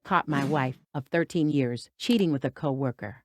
Caught my wife, of 13 years, cheating with a co-worker.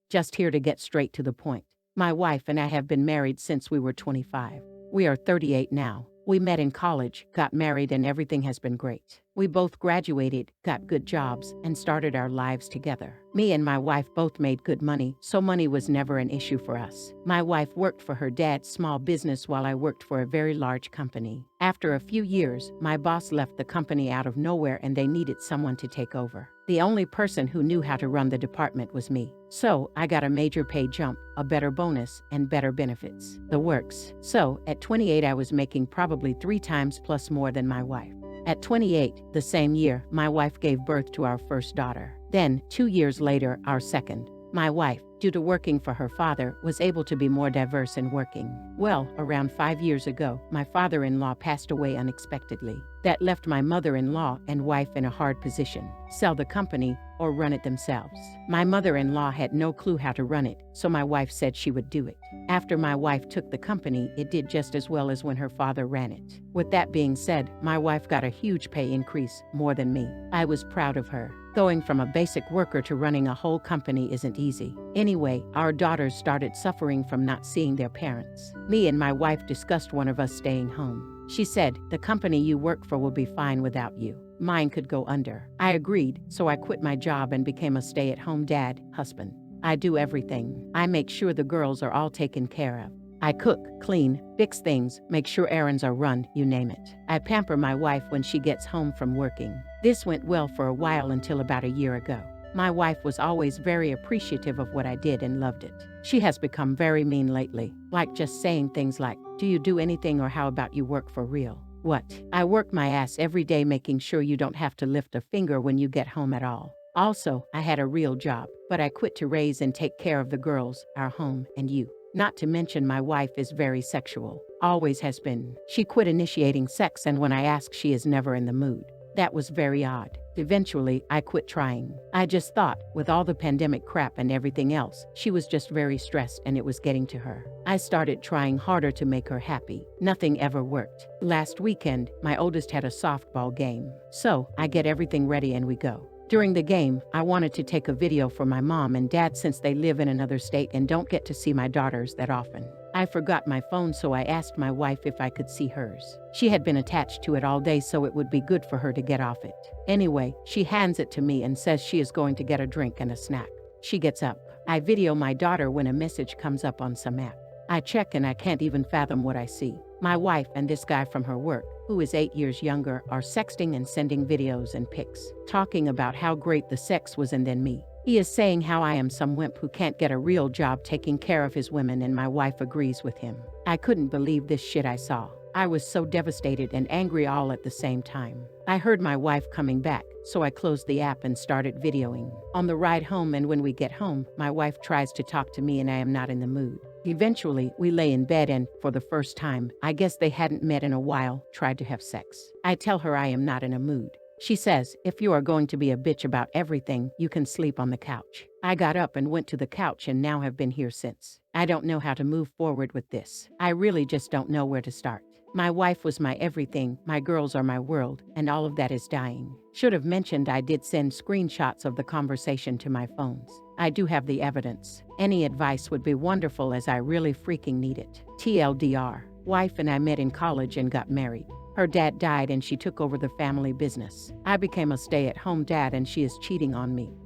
Just here to get straight to the point. My wife and I have been married since we were 25. We are 38 now. We met in college, got married, and everything has been great. We both graduated, got good jobs, and started our lives together. Me and my wife both made good money, so money was never an issue for us. My wife worked for her dad's small business while I worked for a very large company. After a few years, my boss left the company out of nowhere and they needed someone to take over. The only person who knew how to run the department was me. So, I got a major pay jump, a better bonus, and better benefits. The works. So, at 28 I was making probably 3 times plus more than my wife. At 28, the same year, my wife gave birth to our first daughter. Then, 2 years later, our second. My wife, due to working for her father, was able to be more diverse in working. Well, around 5 years ago, my father-in-law passed away unexpectedly. That left my mother-in-law and wife in a hard position: sell the company or run it themselves. My mother-in-law had no clue how to run it, so my wife said she would do it. After my wife took the company, it did just as well as when her father ran it. With that being said, my wife got a huge pay increase, more than me. I was proud of her. Going from a basic worker to running a whole company isn't easy. Anyway, our daughters started suffering from not seeing their parents. Me and my wife discussed one of us staying home. She said, "The company you work for will be fine without you. Mine could go under." I agreed, so I quit my job and became a stay-at-home dad, husband. I do everything. I make sure the girls are all taken care of. I cook, clean, fix things, make sure errands are run, you name it. I pamper my wife when she gets home from working. This went well for a while until about a year ago. My wife was always very appreciative of what I did and loved it. She has become very mean lately, like just saying things like, "Do you do anything, or how about you work for real?" What? I work my ass every day making sure you don't have to lift a finger when you get home at all. Also, I had a real job, but I quit to raise and take care of the girls, our home, and you. Not to mention my wife is very sexual. Always has been. She quit initiating sex, and when I ask, she is never in the mood. That was very odd. Eventually, I quit trying. I just thought, with all the pandemic crap and everything else, she was just very stressed and it was getting to her. I started trying harder to make her happy. Nothing ever worked. Last weekend, my oldest had a softball game. So, I get everything ready and we go. During the game, I wanted to take a video for my mom and dad since they live in another state and don't get to see my daughters that often. I forgot my phone, so I asked my wife if I could see hers. She had been attached to it all day, so it would be good for her to get off it. Anyway, she hands it to me and says she is going to get a drink and a snack. She gets up. I video my daughter when a message comes up on some app. I check and I can't even fathom what I see. My wife and this guy from her work, who is 8 years younger, are sexting and sending videos and pics, talking about how great the sex was, and then me. He is saying how I am some wimp who can't get a real job taking care of his women, and my wife agrees with him. I couldn't believe this shit I saw. I was so devastated and angry all at the same time. I heard my wife coming back, so I closed the app and started videoing. On the ride home and when we get home, my wife tries to talk to me and I am not in the mood. Eventually, we lay in bed and, for the first time, I guess they hadn't met in a while, tried to have sex. I tell her I am not in a mood. She says, "If you are going to be a bitch about everything, you can sleep on the couch." I got up and went to the couch and now have been here since. I don't know how to move forward with this. I really just don't know where to start. My wife was my everything, my girls are my world, and all of that is dying. Should have mentioned I did send screenshots of the conversation to my phones. I do have the evidence. Any advice would be wonderful, as I really freaking need it. TLDR, wife and I met in college and got married. Her dad died and she took over the family business. I became a stay-at-home dad and she is cheating on me.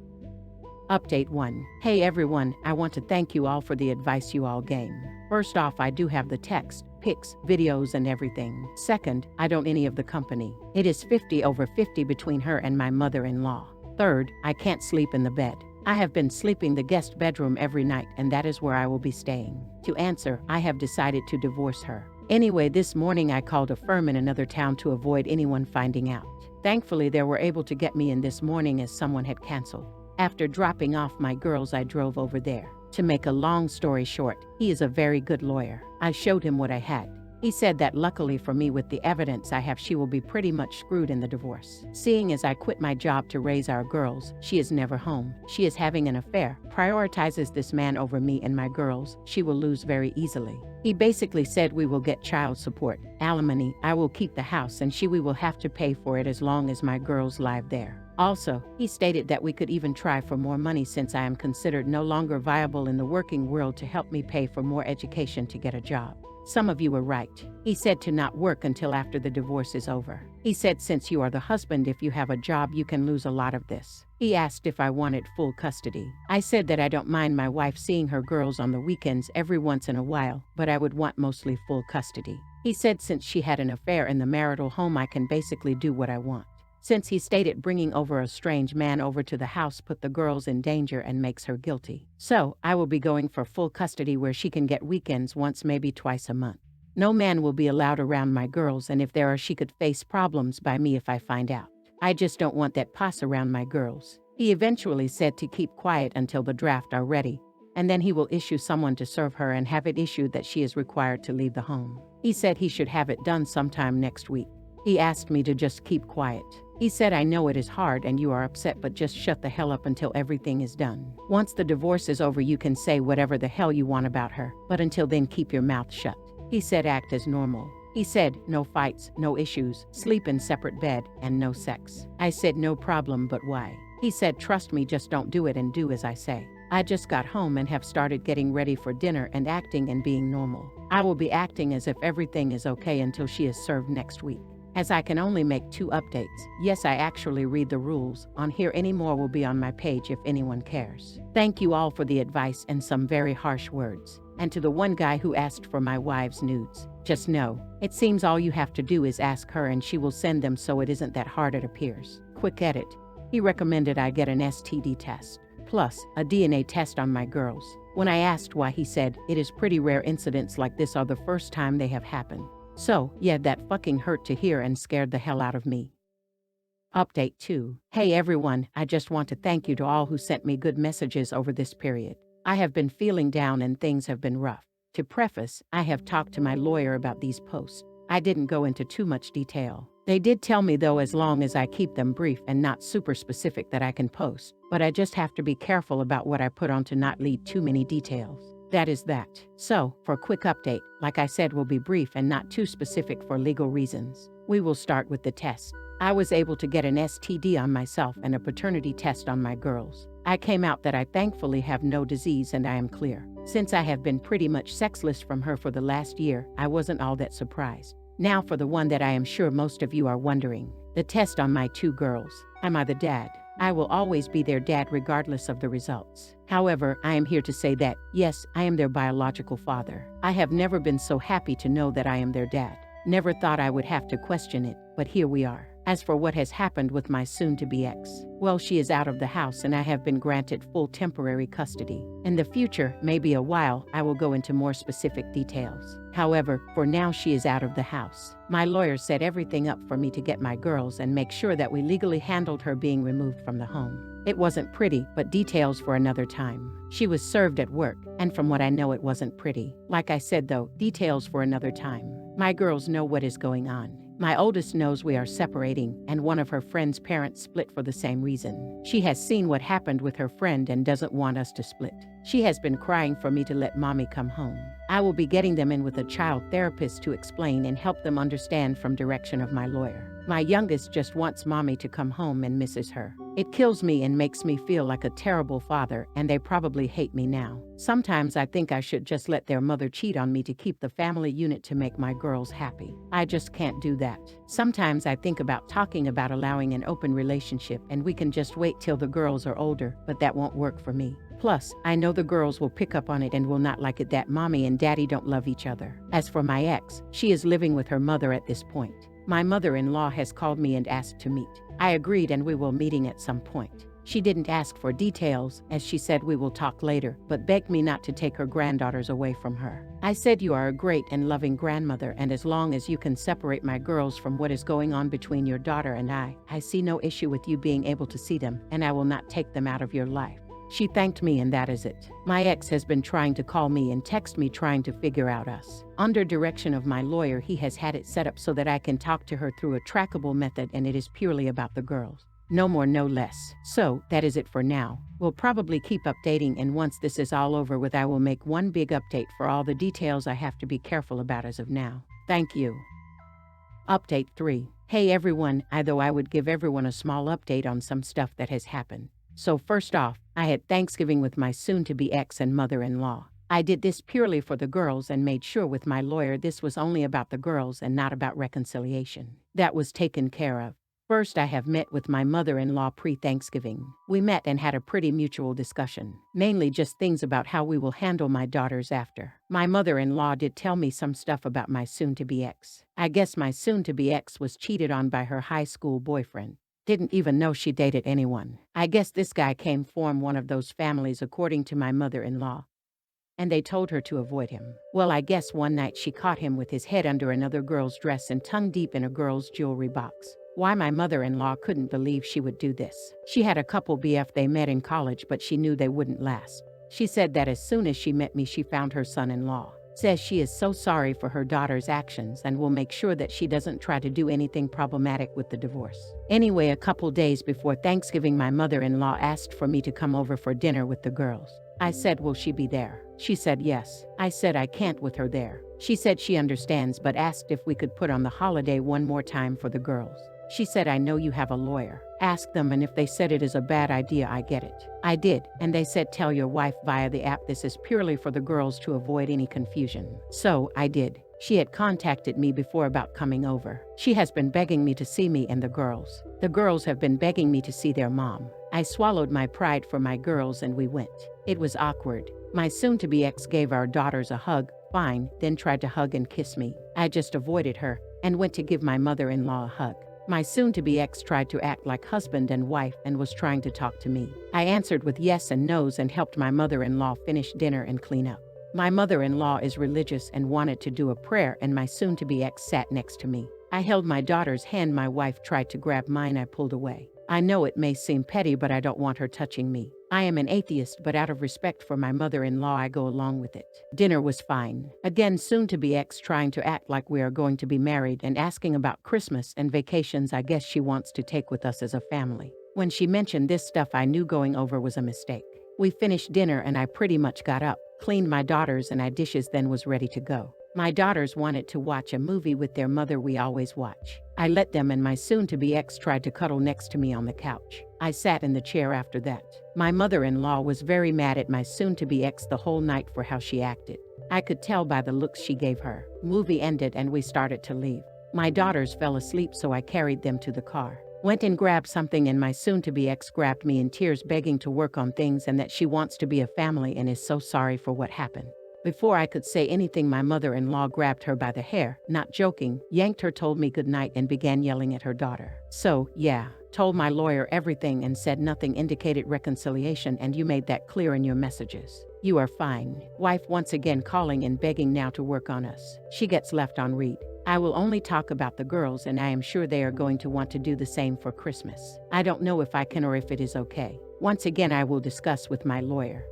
Update 1. Hey everyone, I want to thank you all for the advice you all gave. First off, I do have the text, pics, videos, and everything. Second, I don't any of the company. It is 50/50 between her and my mother-in-law. Third, I can't sleep in the bed. I have been sleeping the guest bedroom every night, and that is where I will be staying. To answer, I have decided to divorce her. Anyway, this morning I called a firm in another town to avoid anyone finding out. Thankfully, they were able to get me in this morning as someone had canceled. After dropping off my girls, I drove over there. To make a long story short, he is a very good lawyer. I showed him what I had. He said that luckily for me, with the evidence I have, she will be pretty much screwed in the divorce. Seeing as I quit my job to raise our girls, she is never home. She is having an affair, prioritizes this man over me and my girls. She will lose very easily. He basically said we will get child support, alimony, I will keep the house, and we will have to pay for it as long as my girls live there. Also, he stated that we could even try for more money since I am considered no longer viable in the working world, to help me pay for more education to get a job. Some of you were right. He said to not work until after the divorce is over. He said since you are the husband, if you have a job, you can lose a lot of this. He asked if I wanted full custody. I said that I don't mind my wife seeing her girls on the weekends every once in a while, but I would want mostly full custody. He said since she had an affair in the marital home, I can basically do what I want. Since he stated bringing over a strange man over to the house put the girls in danger and makes her guilty. So, I will be going for full custody, where she can get weekends once, maybe twice a month. No man will be allowed around my girls, and if there are, she could face problems by me if I find out. I just don't want that pus around my girls. He eventually said to keep quiet until the draft are ready, and then he will issue someone to serve her and have it issued that she is required to leave the home. He said he should have it done sometime next week. He asked me to just keep quiet. He said, I know it is hard and you are upset, but just shut the hell up until everything is done. Once the divorce is over, you can say whatever the hell you want about her, but until then, keep your mouth shut. He said act as normal. He said no fights, no issues, sleep in separate bed, and no sex. I said no problem, but why? He said trust me, just don't do it and do as I say. I just got home and have started getting ready for dinner and acting and being normal. I will be acting as if everything is okay until she is served next week. As I can only make 2 updates, yes, I actually read the rules on here. Any more will be on my page if anyone cares. Thank you all for the advice and some very harsh words. And to the one guy who asked for my wife's nudes, just know, it seems all you have to do is ask her and she will send them, so it isn't that hard, it appears. Quick edit. He recommended I get an STD test, plus a DNA test on my girls. When I asked why, he said, it is pretty rare incidents like this are the first time they have happened. So, yeah, that fucking hurt to hear and scared the hell out of me. Update 2. Hey everyone, I just want to thank you to all who sent me good messages over this period. I have been feeling down and things have been rough. To preface, I have talked to my lawyer about these posts. I didn't go into too much detail. They did tell me though, as long as I keep them brief and not super specific, that I can post, but I just have to be careful about what I put on to not lead too many details. That is that. So, for a quick update, like I said, will be brief and not too specific for legal reasons. We will start with the test. I was able to get an STD on myself and a paternity test on my girls. I came out that I thankfully have no disease and I am clear. Since I have been pretty much sexless from her for the last year, I wasn't all that surprised. Now for the one that I am sure most of you are wondering. The test on my 2 girls. Am I the dad? I will always be their dad regardless of the results. However, I am here to say that, yes, I am their biological father. I have never been so happy to know that I am their dad. Never thought I would have to question it, but here we are. As for what has happened with my soon-to-be ex, well, she is out of the house and I have been granted full temporary custody. In the future, maybe a while, I will go into more specific details. However, for now she is out of the house. My lawyer set everything up for me to get my girls and make sure that we legally handled her being removed from the home. It wasn't pretty, but details for another time. She was served at work, and from what I know, it wasn't pretty. Like I said though, details for another time. My girls know what is going on. My oldest knows we are separating, and one of her friend's parents split for the same reason. She has seen what happened with her friend and doesn't want us to split. She has been crying for me to let mommy come home. I will be getting them in with a child therapist to explain and help them understand from direction of my lawyer. My youngest just wants mommy to come home and misses her. It kills me and makes me feel like a terrible father, and they probably hate me now. Sometimes I think I should just let their mother cheat on me to keep the family unit to make my girls happy. I just can't do that. Sometimes I think about talking about allowing an open relationship and we can just wait till the girls are older, but that won't work for me. Plus, I know the girls will pick up on it and will not like it that mommy and daddy don't love each other. As for my ex, she is living with her mother at this point. My mother-in-law has called me and asked to meet. I agreed and we will meeting at some point. She didn't ask for details, as she said we will talk later, but begged me not to take her granddaughters away from her. I said you are a great and loving grandmother, and as long as you can separate my girls from what is going on between your daughter and I see no issue with you being able to see them, and I will not take them out of your life. She thanked me and that is it. My ex has been trying to call me and text me trying to figure out us. Under direction of my lawyer, he has had it set up so that I can talk to her through a trackable method, and it is purely about the girls. No more, no less. So, that is it for now. We'll probably keep updating, and once this is all over with, I will make one big update for all the details I have to be careful about as of now. Thank you. Update 3. Hey everyone, though I would give everyone a small update on some stuff that has happened. So first off, I had Thanksgiving with my soon-to-be ex and mother-in-law. I did this purely for the girls and made sure with my lawyer this was only about the girls and not about reconciliation. That was taken care of. First, I have met with my mother-in-law pre-Thanksgiving. We met and had a pretty mutual discussion, mainly just things about how we will handle my daughters after. My mother-in-law did tell me some stuff about my soon-to-be ex. I guess my soon-to-be ex was cheated on by her high school boyfriend. Didn't even know she dated anyone. I guess this guy came from one of those families, according to my mother-in-law, and they told her to avoid him. Well, I guess one night she caught him with his head under another girl's dress and tongue deep in a girl's jewelry box. Why my mother-in-law couldn't believe she would do this. She had a couple BF they met in college, but she knew they wouldn't last. She said that as soon as she met me, she found her son-in-law. Says she is so sorry for her daughter's actions and will make sure that she doesn't try to do anything problematic with the divorce. Anyway, a couple days before Thanksgiving, my mother-in-law asked for me to come over for dinner with the girls. I said, will she be there? She said yes. I said I can't with her there. She said she understands, but asked if we could put on the holiday one more time for the girls. She said, I know you have a lawyer. Ask them, and if they said it is a bad idea, I get it. I did, and they said tell your wife via the app this is purely for the girls to avoid any confusion. So, I did. She had contacted me before about coming over. She has been begging me to see me and the girls. The girls have been begging me to see their mom. I swallowed my pride for my girls and we went. It was awkward. My soon-to-be ex gave our daughters a hug, fine, then tried to hug and kiss me. I just avoided her and went to give my mother-in-law a hug. My soon-to-be ex tried to act like husband and wife and was trying to talk to me. I answered with yes and no's and helped my mother-in-law finish dinner and clean up. My mother-in-law is religious and wanted to do a prayer, and my soon-to-be ex sat next to me. I held my daughter's hand. My wife tried to grab mine. I pulled away. I know it may seem petty, but I don't want her touching me. I am an atheist, but out of respect for my mother-in-law, I go along with it. Dinner was fine. Again, soon-to-be ex trying to act like we are going to be married and asking about Christmas and vacations I guess she wants to take with us as a family. When she mentioned this stuff, I knew going over was a mistake. We finished dinner and I pretty much got up, cleaned my daughters and I dishes, then was ready to go. My daughters wanted to watch a movie with their mother. We always watch. I let them, and my soon-to-be ex tried to cuddle next to me on the couch. I sat in the chair after that. My mother-in-law was very mad at my soon-to-be ex the whole night for how she acted. I could tell by the looks she gave her. Movie ended and we started to leave. My daughters fell asleep, so I carried them to the car. Went and grabbed something, and my soon-to-be ex grabbed me in tears, begging to work on things and that she wants to be a family and is so sorry for what happened. Before I could say anything, my mother-in-law grabbed her by the hair, not joking, yanked her, told me goodnight, and began yelling at her daughter. So, yeah, told my lawyer everything and said nothing indicated reconciliation, and you made that clear in your messages. You are fine. Wife once again calling and begging now to work on us. She gets left on read. I will only talk about the girls, and I am sure they are going to want to do the same for Christmas. I don't know if I can or if it is okay. Once again, I will discuss with my lawyer.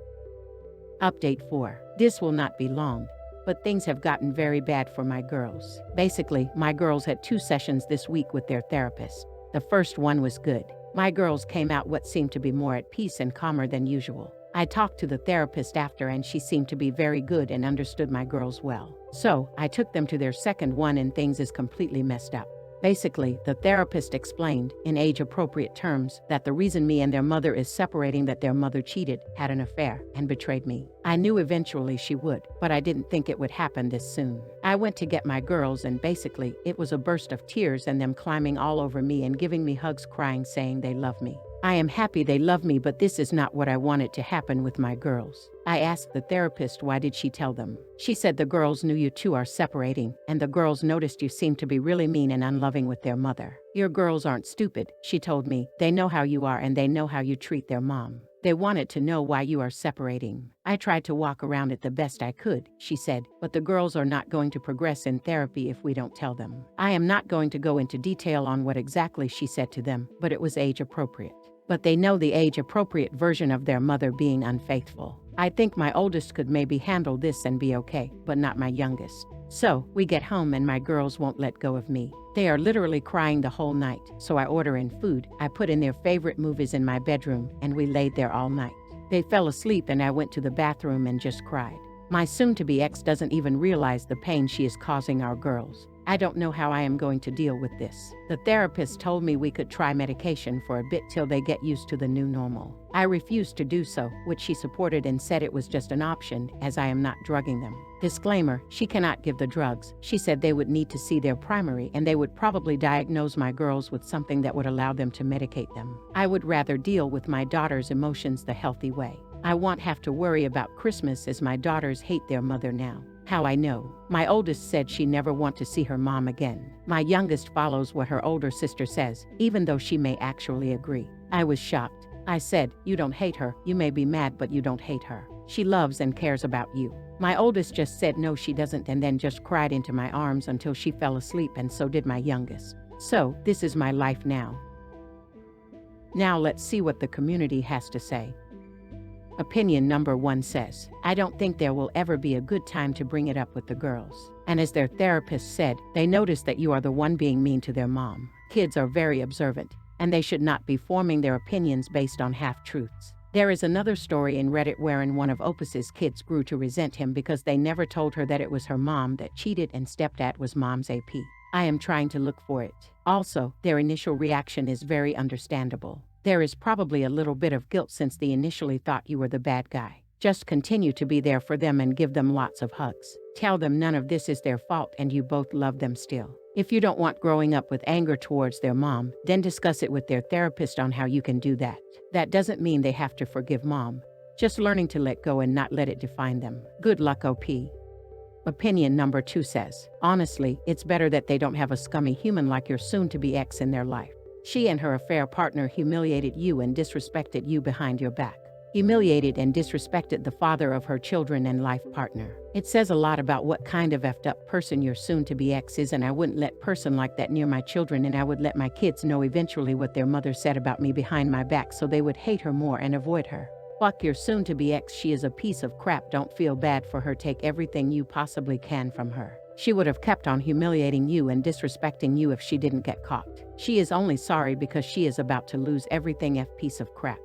Update 4. This will not be long, but things have gotten very bad for my girls. Basically, my girls had 2 sessions this week with their therapist. The first one was good. My girls came out what seemed to be more at peace and calmer than usual. I talked to the therapist after, and she seemed to be very good and understood my girls well. So, I took them to their second one, and things is completely messed up. Basically, the therapist explained, in age-appropriate terms, that the reason me and their mother is separating, that their mother cheated, had an affair, and betrayed me. I knew eventually she would, but I didn't think it would happen this soon. I went to get my girls, and basically, it was a burst of tears and them climbing all over me and giving me hugs, crying, saying they love me. I am happy they love me, but this is not what I wanted to happen with my girls. I asked the therapist why did she tell them. She said the girls knew you two are separating, and the girls noticed you seem to be really mean and unloving with their mother. Your girls aren't stupid, she told me. They know how you are and they know how you treat their mom. They wanted to know why you are separating. I tried to walk around it the best I could, she said, but the girls are not going to progress in therapy if we don't tell them. I am not going to go into detail on what exactly she said to them, but it was age appropriate. but they know the age-appropriate version of their mother being unfaithful. I think my oldest could maybe handle this and be okay, but not my youngest. So, we get home and my girls won't let go of me. They are literally crying the whole night, so I order in food, I put in their favorite movies in my bedroom, and we laid there all night. They fell asleep and I went to the bathroom and just cried. My soon-to-be ex doesn't even realize the pain she is causing our girls. I don't know how I am going to deal with this. The therapist told me we could try medication for a bit till they get used to the new normal. I refused to do so, which she supported and said it was just an option, as I am not drugging them. Disclaimer, she cannot give the drugs. She said they would need to see their primary and they would probably diagnose my girls with something that would allow them to medicate them. I would rather deal with my daughter's emotions the healthy way. I won't have to worry about Christmas as my daughters hate their mother now. How I know. My oldest said she never want to see her mom again. My youngest follows what her older sister says, even though she may actually agree. I was shocked. I said, you don't hate her, you may be mad but you don't hate her. She loves and cares about you. My oldest just said no she doesn't and then just cried into my arms until she fell asleep, and so did my youngest. So, this is my life now. Now let's see what the community has to say. Opinion number 1 says, I don't think there will ever be a good time to bring it up with the girls. And as their therapist said, they notice that you are the one being mean to their mom. Kids are very observant, and they should not be forming their opinions based on half-truths. There is another story in Reddit wherein one of Opus's kids grew to resent him because they never told her that it was her mom that cheated and stepdad was mom's AP. I am trying to look for it. Also, their initial reaction is very understandable. There is probably a little bit of guilt since they initially thought you were the bad guy. Just continue to be there for them and give them lots of hugs. Tell them none of this is their fault and you both love them still. If you don't want growing up with anger towards their mom, then discuss it with their therapist on how you can do that. That doesn't mean they have to forgive mom. Just learning to let go and not let it define them. Good luck, OP. Opinion number 2 says, honestly, it's better that they don't have a scummy human like your soon-to-be ex in their life. She and her affair partner humiliated you and disrespected you behind your back. Humiliated and disrespected the father of her children and life partner. It says a lot about what kind of effed up person your soon-to-be ex is, and I wouldn't let person like that near my children, and I would let my kids know eventually what their mother said about me behind my back so they would hate her more and avoid her. Fuck your soon-to-be ex, she is a piece of crap, don't feel bad for her, take everything you possibly can from her. She would have kept on humiliating you and disrespecting you if she didn't get caught. She is only sorry because she is about to lose everything, piece of crap.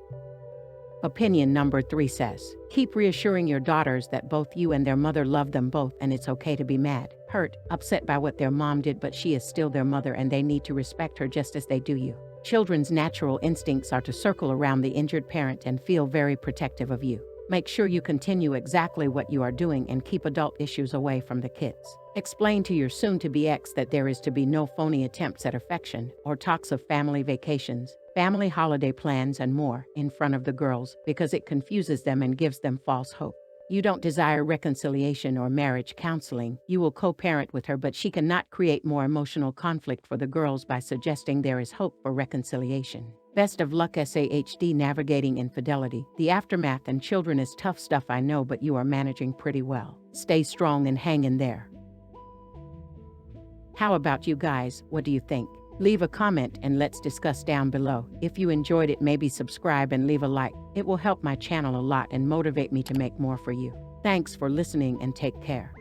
Opinion number 3 says, keep reassuring your daughters that both you and their mother love them both and it's okay to be mad, hurt, upset by what their mom did, but she is still their mother and they need to respect her just as they do you. Children's natural instincts are to circle around the injured parent and feel very protective of you. Make sure you continue exactly what you are doing and keep adult issues away from the kids. Explain to your soon-to-be ex that there is to be no phony attempts at affection or talks of family vacations, family holiday plans, and more in front of the girls because it confuses them and gives them false hope. You don't desire reconciliation or marriage counseling. You will co-parent with her, but she cannot create more emotional conflict for the girls by suggesting there is hope for reconciliation. Best of luck, SAHD, navigating infidelity. The aftermath and children is tough stuff, I know, but you are managing pretty well. Stay strong and hang in there. How about you guys? What do you think? Leave a comment and let's discuss down below. If you enjoyed it, maybe subscribe and leave a like. It will help my channel a lot and motivate me to make more for you. Thanks for listening and take care.